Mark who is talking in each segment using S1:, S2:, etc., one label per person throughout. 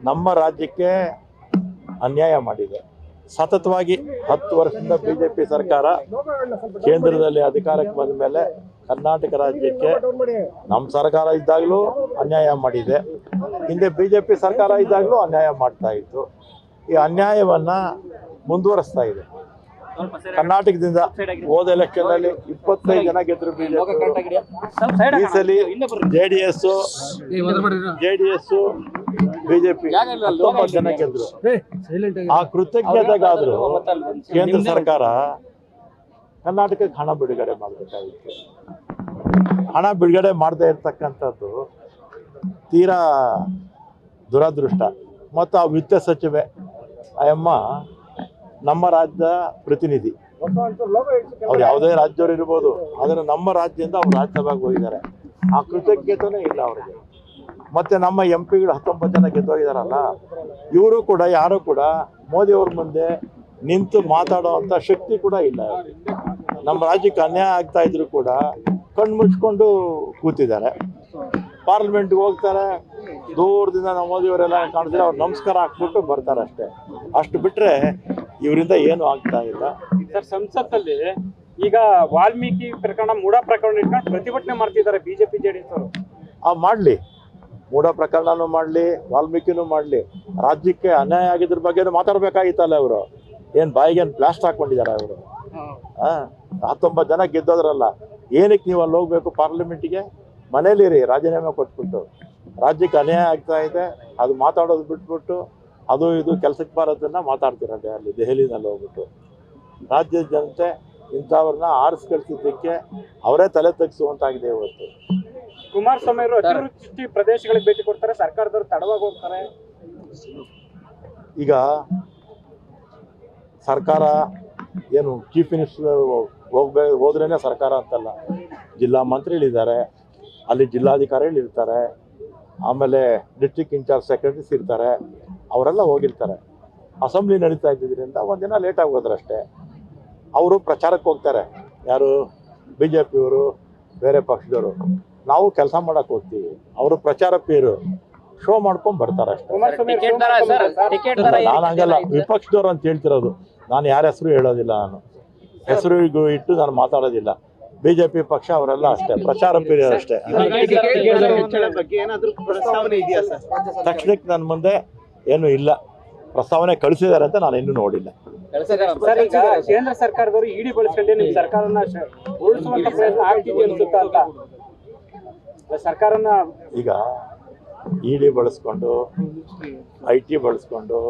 S1: ನಮ್ಮ ರಾಜ್ಯಕ್ಕೆ ಅನ್ಯಾಯ ಮಾಡಿದೆ. ಸತತವಾಗಿ 10 ವರ್ಷದಿಂದ ಬಿಜೆಪಿ ಸರ್ಕಾರ ಕೇಂದ್ರದಲ್ಲಿ ಅಧಿಕಾರಕ್ಕೆ ಬಂದ ಮೇಲೆ ಕರ್ನಾಟಕ ರಾಜ್ಯಕ್ಕೆ ನಮ್ಮ ಸರ್ಕಾರ ಇದ್ದಾಗಲೂ ಅನ್ಯಾಯ ಮಾಡಿದೆ. ಹಿಂದೆ ಬಿಜೆಪಿ ಸರ್ಕಾರ ಇದ್ದಾಗಲೂ ಅನ್ಯಾಯ ಮಾಡ್ತಾ ಇತ್ತು. ಈ ಅನ್ಯಾಯವನ್ನ ಮುಂದುವರಿಸ್ತಾ ಇದೆ. ಕರ್ನಾಟಕದಿಂದ ಹೋದ ಎಲೆಕ್ಷನ್ ಅಲ್ಲಿ 25 ಜನ ಗೆದ್ರು ಬಿಜೆಪಿ. ಈ ಸಲ ಜೆಡಿಎಸ್ ಬಿಜೆಪಿ 19 ಜನ ಗೆದ್ರು. ಆ ಕೃತಜ್ಞತೆಗಾದ್ರು ಕೇಂದ್ರ ಸರ್ಕಾರ ಕರ್ನಾಟಕಕ್ಕೆ ಹಣ ಬಿಡುಗಡೆ ಮಾಡಬೇಕಾಗಿತ್ತು. ಹಣ ಬಿಡುಗಡೆ ಮಾಡದೇ ಇರ್ತಕ್ಕಂಥದ್ದು ತೀರಾ ದುರದೃಷ್ಟ. ಮತ್ತು ಆ ವಿತ್ತ ಸಚಿವೆ ಅಯ್ಯಮ್ಮ ನಮ್ಮ ರಾಜ್ಯದ ಪ್ರತಿನಿಧಿ. ಅವ್ರು ಯಾವುದೇ ರಾಜ್ಯವ್ರು ಇರ್ಬೋದು, ಆದರೆ ನಮ್ಮ ರಾಜ್ಯದಿಂದ ಅವ್ರು ರಾಜ್ಯಸಭೆಗೆ ಹೋಗಿದ್ದಾರೆ. ಆ ಕೃತಜ್ಞತೆನೇ ಇಲ್ಲ ಅವ್ರಿಗೆ. ಮತ್ತು ನಮ್ಮ ಎಂ ಪಿಗಳು 19 ಜನ ಗೆದ್ದೋಗಿದಾರಲ್ಲ, ಇವರು ಕೂಡ ಯಾರು ಕೂಡ ಮೋದಿಯವ್ರ ಮುಂದೆ ನಿಂತು ಮಾತಾಡೋ ಅಂಥ ಶಕ್ತಿ ಕೂಡ ಇಲ್ಲ. ನಮ್ಮ ರಾಜ್ಯಕ್ಕೆ ಅನ್ಯಾಯ ಆಗ್ತಾ ಇದ್ರು ಕೂಡ ಕಣ್ಣು ಮುಚ್ಕೊಂಡು ಕೂತಿದ್ದಾರೆ. ಪಾರ್ಲಿಮೆಂಟ್ಗೆ ಹೋಗ್ತಾರೆ, ದೂರದಿಂದ ನಮ್ಮ ಮೋದಿಯವರೆಲ್ಲ ಕಾಣಿಸಿದ್ರೆ ಅವ್ರು ನಮಸ್ಕಾರ ಹಾಕ್ಬಿಟ್ಟು ಬರ್ತಾರೆ ಅಷ್ಟೇ. ಅಷ್ಟು ಬಿಟ್ಟರೆ ಇವರಿಂದ ಏನು ಆಗ್ತಾ ಇಲ್ಲ.
S2: ಸರ್, ಸಂಸತ್ತಲ್ಲಿ ಈಗ ವಾಲ್ಮೀಕಿ ಪ್ರಕರಣ, ಮೂಢ ಪ್ರಕರಣ ಇಟ್ಕೊಂಡು ಪ್ರತಿಭಟನೆ ಮಾಡ್ತಿದ್ದಾರೆ ಬಿಜೆಪಿ ಜೆಡಿಎಸ್ ಅವರು.
S1: ಮಾಡಲಿ, ಮೂಢ ಪ್ರಕರಣನೂ ಮಾಡಲಿ, ವಾಲ್ಮೀಕಿನೂ ಮಾಡಲಿ. ರಾಜ್ಯಕ್ಕೆ ಅನ್ಯಾಯ ಆಗಿದ್ರ ಬಗ್ಗೆ ಮಾತಾಡ್ಬೇಕಾಗಿತ್ತಲ್ಲ. ಅವರು ಏನು ಬಾಯಿಗೇನು ಪ್ಲಾಸ್ಟ್ ಹಾಕೊಂಡಿದ್ದಾರೆ ಅವರು? 19 ಜನ ಗೆದ್ದೋದ್ರಲ್ಲ, ಏನಕ್ಕೆ ನೀವು ಅಲ್ಲಿ ಹೋಗ್ಬೇಕು ಪಾರ್ಲಿಮೆಂಟಿಗೆ? ಮನೇಲಿರಿ, ರಾಜೀನಾಮೆ ಕೊಟ್ಬಿಟ್ಟು. ರಾಜ್ಯಕ್ಕೆ ಅನ್ಯಾಯ ಆಗ್ತಾ ಇದೆ, ಅದು ಮಾತಾಡೋದು ಬಿಟ್ಬಿಟ್ಟು ಅದು ಇದು ಕೆಲಸಕ್ಕೆ ಬರೋದನ್ನ ಮಾತಾಡ್ತಿರೋದೆ ಅಲ್ಲಿ ದೆಹಲಿನಲ್ಲಿ ಹೋಗ್ಬಿಟ್ಟು. ರಾಜ್ಯದ ಜನತೆ ಇಂಥವ್ರನ್ನ ಆರಿಸಿ ಕಳಿಸಿದ್ದಕ್ಕೆ ಅವರೇ ತಲೆ ತಗ್ಸುವಂತಾಗಿದೆ ಇವತ್ತು.
S2: ಕುಮಾರಸ್ವಾಮಿ ಅವರು ಅತಿವೃಷ್ಟಿ ಪ್ರದೇಶಗಳಿಗೆ ಭೇಟಿ ಕೊಡ್ತಾರೆ, ಸರ್ಕಾರದವರು ತಡವಾಗಿ ಹೋಗ್ತಾರೆ.
S1: ಈಗ ಸರ್ಕಾರ ಏನು ಚೀಫ್ ಮಿನಿಸ್ಟರ್ ಹೋದ್ರೇನೆ ಸರ್ಕಾರ ಅಂತಲ್ಲ. ಜಿಲ್ಲಾ ಮಂತ್ರಿಗಳಿದ್ದಾರೆ, ಅಲ್ಲಿ ಜಿಲ್ಲಾಧಿಕಾರಿಗಳು ಇರ್ತಾರೆ, ಆಮೇಲೆ ಡಿಸ್ಟ್ರಿಕ್ಟ್ ಇನ್ಚಾರ್ಜ್ ಸೆಕ್ರೆಟರೀಸ್ ಇರ್ತಾರೆ, ಅವರೆಲ್ಲ ಹೋಗಿರ್ತಾರೆ. ಅಸೆಂಬ್ಲಿ ನಡೀತಾ ಇದ್ದಿದ್ದರಿಂದ ಒಂದಿನ ಲೇಟಾಗಿ ಹೋದ್ರಷ್ಟೇ. ಅವರು ಪ್ರಚಾರಕ್ಕೆ ಹೋಗ್ತಾರೆ. ಯಾರು? ಬಿಜೆಪಿಯವರು, ಬೇರೆ ಪಕ್ಷದವರು. ನಾವು ಕೆಲಸ ಮಾಡಕ್ಕೆ ಹೋಗ್ತೀವಿ, ಅವರು ಪ್ರಚಾರಕ್ಕೇರು ಶೋ ಮಾಡ್ಕೊಂಡು ಬರ್ತಾರೆ ಅಷ್ಟೇ. ನಾನು ಹಂಗಲ್ಲ, ವಿಪಕ್ಷದವ್ರು ಅಂತ ಹೇಳ್ತಿರೋದು. ನಾನು ಯಾರ ಹೆಸರು ಹೇಳೋದಿಲ್ಲ, ನಾನು ಹೆಸರು ಇಟ್ಟು ನಾನು ಮಾತಾಡೋದಿಲ್ಲ. ಬಿಜೆಪಿ ಪಕ್ಷ ಅವರೆಲ್ಲ ಅಷ್ಟೇ, ಪ್ರಚಾರ ಪೀರಿಯಡ್ ಅಷ್ಟೇ. ತಕ್ಷಣಕ್ಕೆ ನನ್ನ ಮುಂದೆ ಏನು ಇಲ್ಲ. ಪ್ರಸ್ತಾವನೆ ಕಳಿಸಿದ್ದಾರೆ ಅಂತ ನಾನು ಇನ್ನೂ ನೋಡಿಲ್ಲ.
S2: ಕೇಂದ್ರ ಸರ್ಕಾರದವರು ಇಡಿ ಬಳಸ್ಕೊಂಡೆ ನಿಮ್ಮ ಸರ್ಕಾರನ ಉಳಿಸುವಂತ ಪ್ರಯತ್ನ ಆಗ್ತಿದೆ ಅನ್ಸುತ್ತಾ ಅಂತ ಸರ್ಕಾರನ. ಈಗ
S1: ಇಡಿ ಬಳಸ್ಕೊಂಡು, IT ಬಳಸ್ಕೊಂಡು,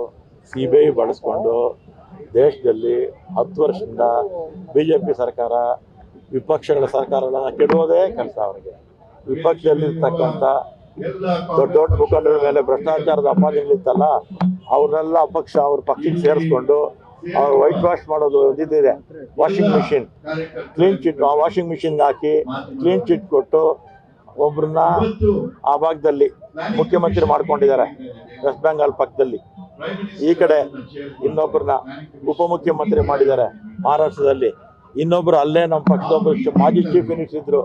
S1: CBI ಬಳಸ್ಕೊಂಡು ದೇಶದಲ್ಲಿ 10 ವರ್ಷದಿಂದ ಬಿಜೆಪಿ ಸರ್ಕಾರ, ವಿಪಕ್ಷಗಳ ಸರ್ಕಾರಗಳನ್ನ ಕೆಡುವುದೇ ಕೆಲಸ ಅವರಿಗೆ. ವಿಪಕ್ಷದಲ್ಲಿರ್ತಕ್ಕಂಥ ದೊಡ್ಡ ದೊಡ್ಡ ಮುಖಂಡರ ಮೇಲೆ ಭ್ರಷ್ಟಾಚಾರದ ಅಪಾದನೆಗಳಿತ್ತಲ್ಲ, ಅವ್ರನ್ನೆಲ್ಲ ಅವ್ರ ಪಕ್ಷಕ್ಕೆ ಸೇರಿಸ್ಕೊಂಡು ಅವ್ರು ವೈಟ್ ವಾಶ್ ಮಾಡೋದು ಒಂದಿದೆ. ವಾಷಿಂಗ್ ಮಿಷಿನ್ ಕ್ಲೀನ್ ಚಿಟ್, ಆ ವಾಷಿಂಗ್ ಮಿಷಿನ್ಗೆ ಹಾಕಿ ಕ್ಲೀನ್ ಚಿಟ್ ಕೊಟ್ಟು ಒಬ್ರನ್ನ ಆ ಭಾಗದಲ್ಲಿ ಮುಖ್ಯಮಂತ್ರಿ ಮಾಡ್ಕೊಂಡಿದ್ದಾರೆ, ವೆಸ್ಟ್ ಬೆಂಗಾಲ್ ಪಕ್ಕದಲ್ಲಿ. ಈ ಕಡೆ ಇನ್ನೊಬ್ಬರನ್ನ ಉಪಮುಖ್ಯಮಂತ್ರಿ ಮಾಡಿದ್ದಾರೆ ಮಹಾರಾಷ್ಟ್ರದಲ್ಲಿ. ಇನ್ನೊಬ್ರು ಅಲ್ಲೇ ನಮ್ಮ ಪಕ್ಷದೊಬ್ಬರು ಮಾಜಿ ಚೀಫ್ ಮಿನಿಸ್ಟರ್ ಇದ್ರು,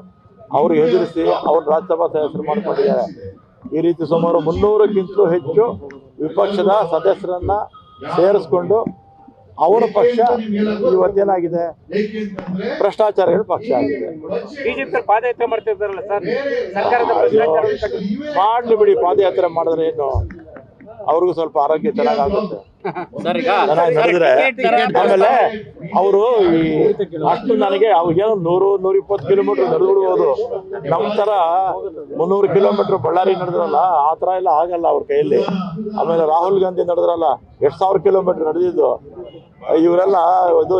S1: ಅವರು ಎದುರಿಸಿ ಅವ್ರು ರಾಜ್ಯಸಭಾ ಸದಸ್ಯರು ಮಾಡ್ಕೊಂಡಿದ್ದಾರೆ. ಈ ರೀತಿ ಸುಮಾರು 300ಕ್ಕಿಂತಲೂ ಹೆಚ್ಚು ವಿಪಕ್ಷದ ಸದಸ್ಯರನ್ನ ಸೇರಿಸ್ಕೊಂಡು ಅವರ ಪಕ್ಷ ಇವತ್ತೇನಾಗಿದೆ, ಭ್ರಷ್ಟಾಚಾರಗಳ ಪಕ್ಷ ಆಗಿದೆ.
S2: ಬಿಜೆಪಿ ಪಾದಯಾತ್ರೆ ಮಾಡ್ತಿರ್ತಾರಲ್ಲ ಸರ್, ಸರ್ಕಾರದ
S1: ಮಾಡ್ಲಿ ಬಿಡಿ, ಪಾದಯಾತ್ರೆ ಮಾಡಿದ್ರೆ ಏನು ಅವ್ರಿಗೂ ಸ್ವಲ್ಪ ಆರೋಗ್ಯ ಚೆನ್ನಾಗಾಗುತ್ತೆ, ಚೆನ್ನಾಗಿ ನಡೆದ್ರೆ. ಆಮೇಲೆ ಅವರು ಅಷ್ಟು ನನಗೆ ಅವ್ರಿಗೇನೋ 100-120 ಕಿಲೋಮೀಟರ್ ನಡೆದ್ಬಿಡ್ಬೋದು. ನಮ್ಮ ಥರ 300 ಕಿಲೋಮೀಟರ್ ಬಳ್ಳಾರಿ ನಡೆದ್ರಲ್ಲ, ಆ ಥರ ಎಲ್ಲ ಆಗಲ್ಲ ಅವ್ರ ಕೈಯಲ್ಲಿ. ಆಮೇಲೆ ರಾಹುಲ್ ಗಾಂಧಿ ನಡೆದ್ರಲ್ಲ, 1000 ಕಿಲೋಮೀಟರ್ ನಡೆದಿದ್ದು. ಇವರೆಲ್ಲ ಇದು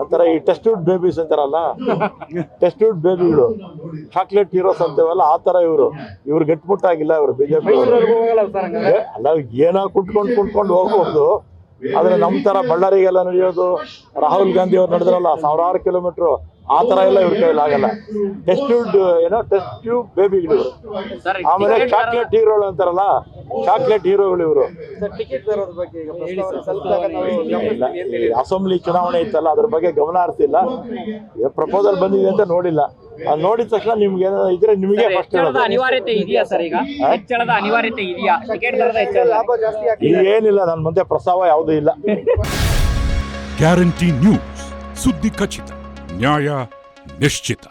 S1: ಒಂಥರ ಈ ಟೆಸ್ಟ್ಯೂಡ್ ಬೇಬೀಸ್ ಅಂತಾರಲ್ಲ, ಟೆಸ್ಟ್ಯೂಡ್ ಬೇಬಿಗಳು, ಚಾಕ್ಲೇಟ್ ಹೀರೋಸ್ ಅಂತೇವಲ್ಲ, ಆ ಥರ ಇವ್ರು ಗಟ್ಟಿಮುಟ್ಟಾಗಿಲ್ಲ. ಇವರು ಬಿಜೆಪಿ ಅಲ್ಲ, ಏನೋ ಕುಟ್ಕೊಂಡು ಹೋಗ್ಬೋದು. ಆದರೆ ನಮ್ಮ ಥರ ಬಳ್ಳಾರಿಗೆಲ್ಲ ನಡೆಯೋದು, ರಾಹುಲ್ ಗಾಂಧಿ ಅವ್ರು ನಡೆದ್ರಲ್ಲ 1000 ಕಿಲೋಮೀಟ್ರು, ಆ ಥರ ಎಲ್ಲ ಇವ್ರ ಕೈಯಲ್ಲಿ ಆಗಲ್ಲ. ಟೆಸ್ಟ್ಯೂಡ್ ಬೇಬಿಗಳು. ಆಮೇಲೆ ಚಾಕ್ಲೇಟ್ ಹೀರೋಗಳು ಅಂತಾರಲ್ಲ, ಚಾಕ್ಲೇಟ್ ಹೀರೋಗಳು ಇವರು. ಅಸೆಂಬ್ಲಿ ಚುನಾವಣೆ ಇತ್ತಲ್ಲ, ಅದ್ರ ಬಗ್ಗೆ ಗಮನ ಹರಿಸಿಲ್ಲ. ಪ್ರಪೋಸಲ್ ಬಂದಿದೆ ಅಂತ ನೋಡಿಲ್ಲ. ಅದು ನೋಡಿದ ತಕ್ಷಣ ನಿಮ್ಗೆ ಏನಾದ್ರು ಇದ್ರೆ ನಿಮಗೆ ಫಸ್ಟ್
S3: ಹೆಚ್ಚಳದ ಅನಿವಾರ್ಯತೆ ಇದೆಯಾ ಸರ್? ಈಗ ಹೆಚ್ಚಳದ ಅನಿವಾರ್ಯತೆ ಇದೆಯಾ? ಟಿಕೆಟ್ ದರದ ಹೆಚ್ಚಳ
S1: ಈಗ ಏನಿಲ್ಲ, ನನ್ನ ಮುಂದೆ ಪ್ರಸ್ತಾವ ಯಾವುದೂ ಇಲ್ಲ.
S4: ಗ್ಯಾರಂಟಿ ನ್ಯೂಸ್, ಸುದ್ದಿ ಖಚಿತ, ನ್ಯಾಯ ನಿಶ್ಚಿತ.